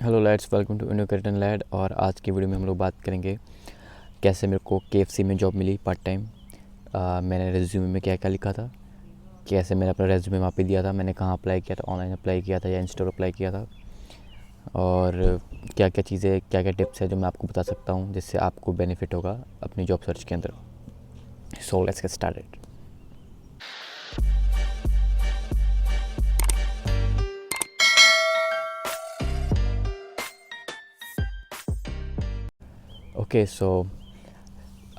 Hello lads, welcome to इंडियो करेक्टन lad. और आज की वीडियो में हम लोग बात करेंगे कैसे मेरे को केएफसी में जॉब मिली पार्ट टाइम। मैंने रेज्यूमे में क्या क्या लिखा था, कैसे मैंने अपना रेज्यूमे वहाँ पे दिया था, मैंने कहाँ अप्लाई किया था, ऑनलाइन अप्लाई किया था या इन स्टोर अप्लाई किया था, और क्या क्या चीज़ें, क्या क्या टिप्स है जो मैं आपको बता सकता हूँ जिससे आपको बेनिफिट होगा अपनी जॉब सर्च के अंदर। So let's get started. Okay so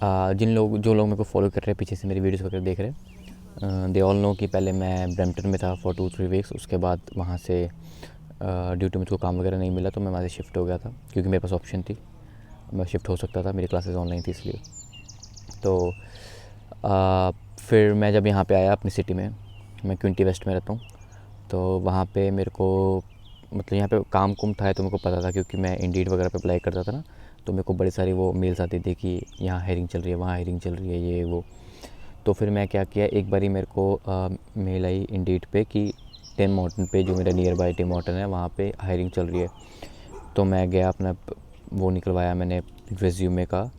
जो लोग मेरे को फॉलो कर रहे हैं, पीछे से मेरी वीडियोस वगैरह देख रहे हैं, दे ऑल नो कि पहले मैं ब्रैम्पटन में था फॉर 2-3 वीक्स। उसके बाद वहाँ से ड्यू टू मुझको काम वगैरह नहीं मिला तो मैं वहाँ से शिफ्ट हो गया था, क्योंकि मेरे पास ऑप्शन थी, मैं शिफ्ट हो सकता था, मेरी क्लासेस ऑनलाइन थी इसलिए। तो फिर मैं जब यहाँ पे आया अपनी सिटी में, मैं क्विंटी वेस्ट में रहता हूँ, तो वहाँ पे मेरे को मतलब यहाँ पे काम कुम था तो मेरे को पता था, क्योंकि मैं इंडीड वगैरह पे अप्लाई करता था ना, तो मेरे को बड़ी सारी वो मेल्स आती थी कि यहाँ हायरिंग चल रही है, वहाँ हायरिंग चल रही है, ये वो। तो फिर मैं क्या किया, एक बारी मेरे को मेल आई इंडीड पे कि टिम हॉर्टन पे, जो मेरा नियर बाय टिम हॉर्टन है, वहाँ पे हायरिंग चल रही है। तो मैं गया, अपना वो निकलवाया मैंने, रेज्यूमे का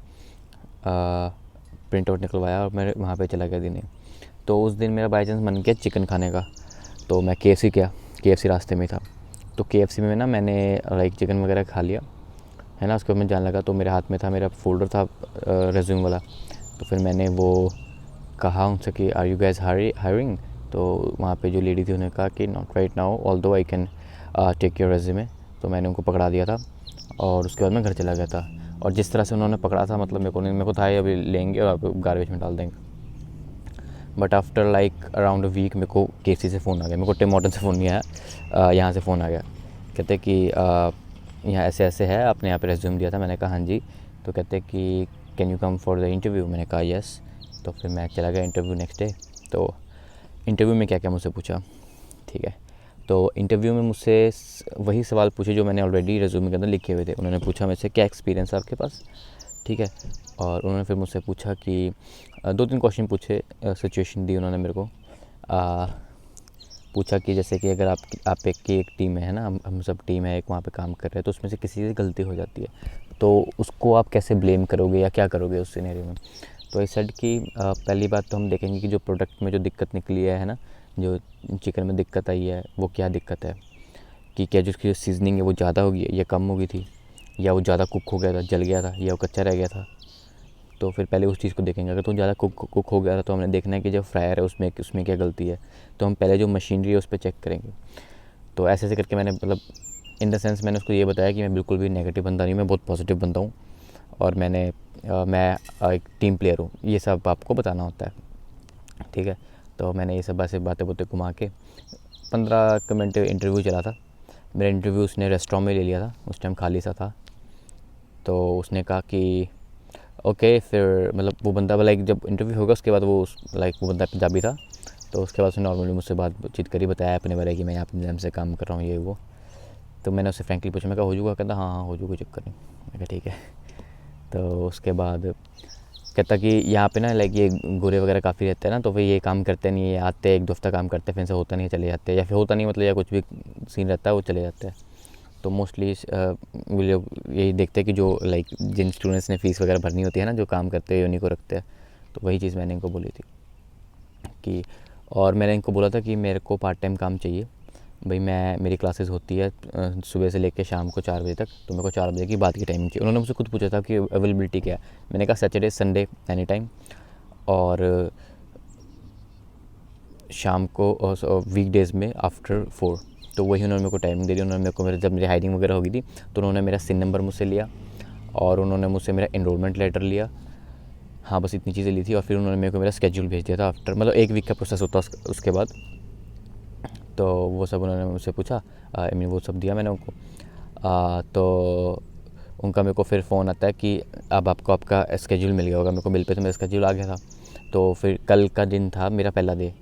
प्रिंट आउट निकलवाया और मैं वहाँ पे चला गया देने। तो उस दिन मेरा बाई चांस मन किया चिकन खाने का, तो मैं केएफसी गया, केएफसी रास्ते में था। तो केएफसी में ना मैंने लाइक चिकन वगैरह खा लिया है ना। उसके बाद मैं जाने लगा, तो मेरे हाथ में था, मेरा फोल्डर था रेज्यूम वाला। तो फिर मैंने वो कहा उनसे कि आर यू गैस हायरिंग। तो वहाँ पे जो लेडी थी उन्होंने कहा कि not right now, although I can take your resume. तो मैंने उनको पकड़ा दिया था और उसके बाद मैं घर चला गया था। और जिस तरह से उन्होंने पकड़ा था, मतलब मेरे को था ये अभी लेंगे और आपको गार्बेज में डाल देंगे। But after like around a week मेरे को केसी से फ़ोन आ गया, मेरे को टिम हॉर्टन से फ़ोन नहीं आया, यहाँ से फ़ोन आ गया। कहते कि यहाँ ऐसे ऐसे है, आपने यहाँ पे रेज्यूम दिया था। मैंने कहा हाँ जी। तो कहते कि can you come for the interview. मैंने कहा यस। तो फिर मैं चला गया इंटरव्यू नेक्स्ट डे। तो इंटरव्यू में क्या क्या मुझसे पूछा, ठीक है। तो इंटरव्यू में मुझसे वही सवाल पूछे जो मैंने ऑलरेडी रेज्यूमे के अंदर लिखे हुए थे। उन्होंने पूछा मुझसे क्या एक्सपीरियंस है आपके पास, ठीक है। और उन्होंने फिर मुझसे पूछा कि 2-3 क्वेश्चन पूछे, सिचुएशन दी उन्होंने मेरे को। पूछा कि जैसे कि अगर आप एक टीम है ना, हम सब टीम है एक, वहाँ पे काम कर रहे हैं, तो उसमें से किसी से गलती हो जाती है तो उसको आप कैसे ब्लेम करोगे या क्या करोगे उस सिनेरियो में। तो इस सेड की पहली बात तो हम देखेंगे कि जो प्रोडक्ट में जो दिक्कत निकली है ना, जो चिकन में दिक्कत आई है, वो क्या दिक्कत है, कि क्या जो उसकी जो सीजनिंग है वो ज़्यादा होगी या कम हो गई थी, या वो ज़्यादा कुक हो गया था, जल गया था, या वो कच्चा रह गया था। तो फिर पहले उस चीज़ को देखेंगे। अगर तो ज़्यादा कुक हो गया था तो हमने देखना है कि जो फ्रायर है उसमें क्या गलती है। तो हम पहले जो मशीनरी है उस पर चेक करेंगे। तो ऐसे ऐसे करके मैंने, मतलब इन द सेंस मैंने उसको ये बताया कि मैं बिल्कुल भी नेगेटिव बंदा नहीं हूँ, मैं बहुत पॉजिटिव बंदा हूँ, और मैं एक टीम प्लेयर हूँ, ये सब आपको बताना होता है, ठीक है। तो मैंने ये सब ऐसे बातें घुमा के 15 मिनट इंटरव्यू चला था मेरा। इंटरव्यू उसने रेस्टोरेंट में ले लिया था, उस टाइम खाली सा था। तो उसने कहा कि ओके, फिर मतलब वो बंदा लाइक जब इंटरव्यू होगा उसके बाद वो लाइक वो बंदा पंजाबी था। तो उसके बाद उसने नॉर्मली मुझसे बातचीत करी, बताया अपने बारे कि मैं यहाँ पंजाब से काम कर रहा हूँ, ये वो। तो मैंने उससे फ्रैंकली पूछा, मैं कहा हो जाऊगा। कहता हाँ हाँ हो जाऊगा, कोई चक्कर नहीं। मैं कहा ठीक है। तो उसके बाद कहता कि यहाँ पे ना लाइक ये गोरे वगैरह काफ़ी रहते हैं ना, तो फिर ये काम करते नहीं है, आते हैं 1-2 हफ्ता काम करते हैं, फिर से होता नहीं है चले जाते हैं, या फिर होता नहीं मतलब या कुछ भी सीन रहता है वो चले जाते हैं। तो मोस्टली वो लोग यही देखते हैं कि जो लाइक जिन स्टूडेंट्स ने फ़ीस वगैरह भरनी होती है ना, जो काम करते हैं उन्हीं को रखते हैं। तो वही चीज़ मैंने इनको बोली थी कि, और मैंने इनको बोला था कि मेरे को पार्ट टाइम काम चाहिए भाई। मेरी क्लासेस होती है सुबह से लेकर शाम को 4 बजे तक, तो मेरे को 4 बजे की बाद की टाइमिंग चाहिए। उन्होंने मुझसे खुद पूछा था कि अवेलेबिलिटी क्या है। मैंने कहा सैटरडे संडे एनी टाइम, और शाम को वीकडेज़ में आफ्टर 4। तो वही उन्होंने मेरे को टाइमिंग दे दी। उन्होंने मेरे को जब मेरी हायरिंग वगैरह हो गई थी तो उन्होंने मेरा सिन नंबर मुझसे लिया, और उन्होंने मुझसे मेरा एनरोलमेंट लेटर लिया। हाँ बस इतनी चीज़ें ली थी, और फिर उन्होंने मेरे को मेरा स्केड्यूल भेज दिया था आफ्टर, मतलब 1 वीक का प्रोसेस होता उसके बाद। तो वो सब उन्होंने मुझसे पूछा, आई मीन वो सब दिया मैंने उनको। तो उनका मेरे को फिर फ़ोन आता है कि अब आपको आपका स्केड्यूल मिल गया होगा। मेरे को मेल पे तो मेरा स्केड्यूल आ गया था। तो फिर कल का दिन था मेरा पहला डे,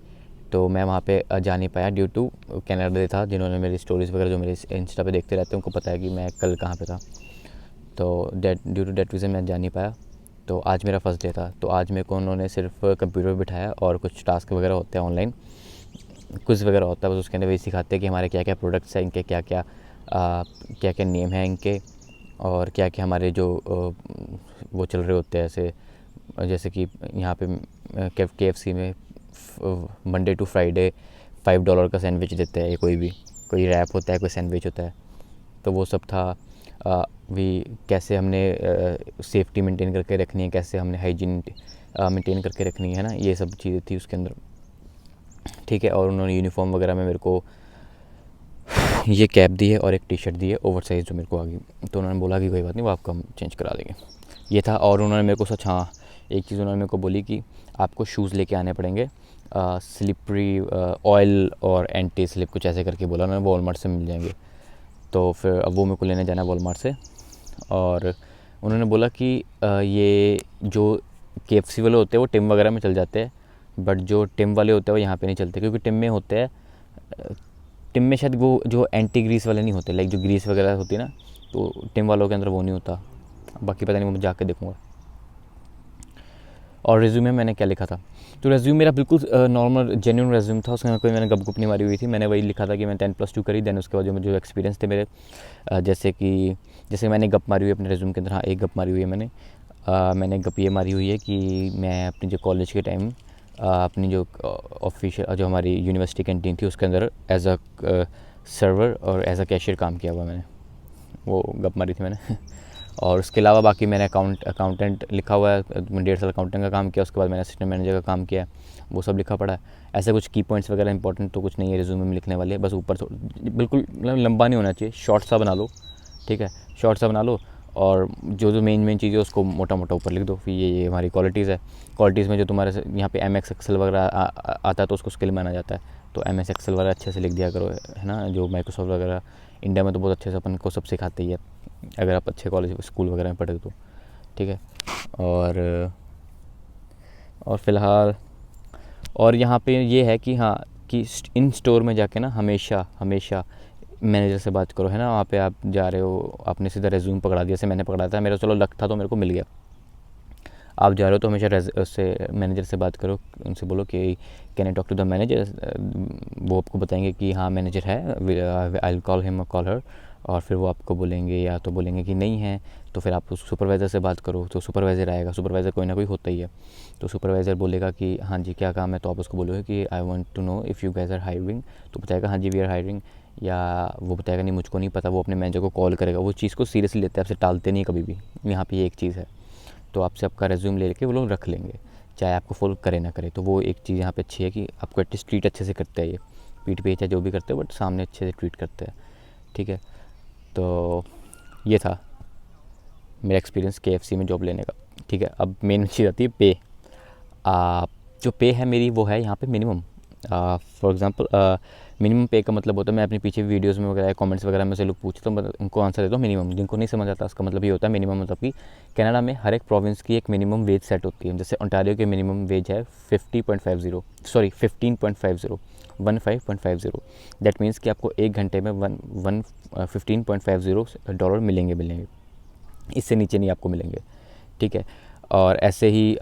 तो मैं वहाँ पे जा नहीं पाया ड्यू टू कनाडा डे था। जिन्होंने मेरी स्टोरीज़ वगैरह जो मेरे इंस्टा पे देखते रहते हैं उनको पता है कि मैं कल कहाँ पे था। तो ड्यू टू डेट रीज़न मैं जा नहीं पाया। तो आज मेरा फर्स्ट डे था। तो आज मेरे को उन्होंने सिर्फ कंप्यूटर पर बिठाया और कुछ टास्क वगैरह होते हैं ऑनलाइन, क्विज़ वगैरह होता है, बस उसके अंदर वही सिखाते हैं कि हमारे क्या क्या प्रोडक्ट्स हैं, इनके क्या क्या क्या क्या नेम है इनके, और क्या क्या हमारे जो वो चल रहे होते हैं ऐसे, जैसे कि यहाँ पे KFC में मंडे टू फ्राइडे $5 का सैंडविच देते हैं, कोई रैप होता है, कोई सैंडविच होता है। तो वो सब था। भी कैसे हमने सेफ्टी मेंटेन करके रखनी है, कैसे हमने हाइजीन मेंटेन करके रखनी है ना, ये सब चीज़ें थी उसके अंदर, ठीक है। और उन्होंने यूनिफॉर्म वगैरह में मेरे को ये कैप दी है और एक टी-शर्ट दी है ओवर साइज़ जो मेरे को आ गई। तो उन्होंने बोला कि कोई बात नहीं, वो आपको हम चेंज करा देंगे, ये था। और उन्होंने मेरे को सच, हाँ, एक चीज़ उन्होंने मेरे को बोली कि आपको शूज़ लेके आने पड़ेंगे, स्लिपरी ऑयल और एंटी स्लिप कुछ ऐसे करके बोला उन्होंने, वॉलमार्ट से मिल जाएंगे। तो फिर अब वो मेरे को लेने जाना है वॉलमार्ट से। और उन्होंने बोला कि ये जो KFC वाले होते हैं वो टिम वगैरह में चल जाते हैं, बट जो टिम वाले होते हैं वो यहाँ पे नहीं चलते, क्योंकि टिम में होते हैं, टिम में शायद वो जो एंटी ग्रीस वाले नहीं होते, लाइक जो ग्रीस वगैरह होती है ना, तो टिम वालों के अंदर वो नहीं होता। बाकी पता नहीं, वो जाके देखूँगा। और रिज्यूमे मैंने क्या लिखा था, तो रिज्यूम मेरा बिल्कुल नॉर्मल जेन्युइन रिज्यूम था, उसमें कोई मैंने गप नहीं मारी हुई थी। मैंने वही लिखा था कि मैं 10+2 करी, देन उसके बाद जो एक्सपीरियंस थे मेरे, जैसे मैंने गप मारी हुई है अपने रिज्यूम के अंदर। हाँ, एक गप मारी हुई है मैंने गप ये मारी हुई है कि मैं अपनी जो कॉलेज के टाइम अपनी जो ऑफिशियल जो हमारी यूनिवर्सिटी कैंटीन थी उसके अंदर एज अ सर्वर और एज अ कैशियर काम किया हुआ मैंने, वो गप मारी थी मैंने। और उसके अलावा बाकी मैंने अकाउंटेंट लिखा हुआ है, 1.5 साल अकाउंटेंट का काम किया, उसके बाद मैंने असिस्टेंट मैनेजर का काम किया, वो सब लिखा पड़ा है। ऐसे कुछ की पॉइंट्स वगैरह इंपॉर्टेंट तो कुछ नहीं है रिज्यूमे में लिखने वाले, बस ऊपर से बिल्कुल लंबा नहीं होना चाहिए, शॉर्ट सा बना लो, ठीक है, शॉर्ट सा बना लो। और जो मेन चीज़ है उसको मोटा मोटा ऊपर लिख दो। फिर ये हमारी क्वालिटीज़ है, क्वालिटीज़ में जो तुम्हारे यहाँ पे MS Excel वगैरह आता है तो उसको स्किल माना जाता है, तो MS Excel वगैरह अच्छे से लिख दिया करो, है ना। जो माइक्रोसॉफ्ट वगैरह इंडिया में तो बहुत अच्छे से अपन को सब सिखाते ही है, अगर आप अच्छे कॉलेज स्कूल वगैरह में पढ़े तो, ठीक है। और फ़िलहाल और यहाँ पे ये है कि हाँ, कि इन स्टोर में जाके ना हमेशा मैनेजर से बात करो, है ना। वहाँ पे आप जा रहे हो, आपने सीधा रेज्यूम पकड़ा दिया, जैसे मैंने पकड़ा था, मेरा चलो लक था तो मेरे को मिल गया। आप जा रहे हो तो हमेशा उससे मैनेजर से बात करो, उनसे बोलो कि can I talk to the manager, वो आपको बताएंगे कि हाँ मैनेजर है, आई विल कॉल हिम और कॉल हर। और फिर वो आपको बोलेंगे, या तो बोलेंगे कि नहीं है, तो फिर आप उस सुपरवाइज़र से बात करो, तो सुपरवाइज़र आएगा, सुपरवाइज़र कोई ना कोई होता ही है, तो सुपरवाइज़र बोलेगा कि हाँ जी क्या काम है, तो आप उसको बोलोगे कि I want to know if you guys are hiring, तो बताएगा हाँ जी वी आर हायरिंग, या वो बताएगा नहीं मुझको नहीं पता, वो अपने मैनेजर को कॉल करेगा। वो चीज़ को सीरियसली लेते हैं, आपसे टालते नहीं कभी भी। यहाँ पे ये एक चीज़ है, तो आपसे आपका रेज्यूम ले के वो लोग रख लेंगे, चाहे आपको फॉलो करे ना करे। तो वो एक चीज़ यहाँ पे अच्छी है कि आपको एटलीस्ट ट्रीट अच्छे से करते हैं, ये पीठ पे चाहे जो भी करते हो बट सामने अच्छे से ट्रीट करते हैं, ठीक है। तो ये था मेरा एक्सपीरियंस KFC में जॉब लेने का, ठीक है। अब मेन चीज़ आती है पे। जो पे है मेरी वो है यहाँ पे मिनिमम। फॉर एग्जांपल मिनिमम पे का मतलब होता है, मैं अपने पीछे वीडियोस में वगैरह कमेंट्स वगैरह में से लोग पूछते तो मैं उनको आंसर देता हूँ मिनिमम। जिनको नहीं समझ आता उसका मतलब ये होता है मिनिमम, मतलब कि कनाडा में हर एक प्रोविंस की एक मिनिमम वेज सेट होती है। जैसे ओंटारियो की मिनिमम वेज है 15.50 दैट मीन्स कि आपको 1 घंटे में 15.50 $मिलेंगे, इससे नीचे नहीं आपको मिलेंगे, ठीक है। और ऐसे ही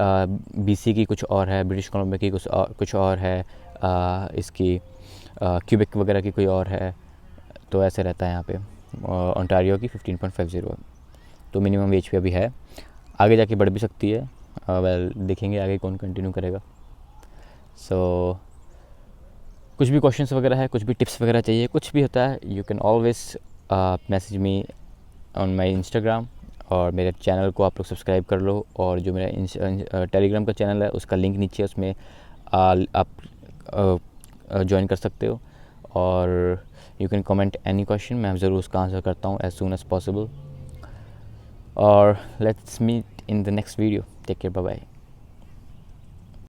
BC की कुछ और है, ब्रिटिश कोलंबिया की कुछ और है, इसकी क्यूबेक वगैरह की कोई और है, तो ऐसे रहता है यहाँ पे। ओंटारियो की 15.50 है, तो मिनिमम वेज पे अभी है, आगे जाके बढ़ भी सकती है। वेल देखेंगे आगे कौन कंटिन्यू करेगा। सो कुछ भी क्वेश्चंस वगैरह है, कुछ भी टिप्स वगैरह चाहिए, कुछ भी होता है, you can always message me on my Instagram, और मेरे चैनल को आप लोग सब्सक्राइब कर लो। और जो मेरा टेलीग्राम का चैनल है उसका लिंक नीचे है, उसमें आप ज्वाइन कर सकते हो। और you can comment any question, मैं ज़रूर उसका आंसर करता हूँ एज सून एज पॉसिबल। और let's meet in the next video, take care, bye bye.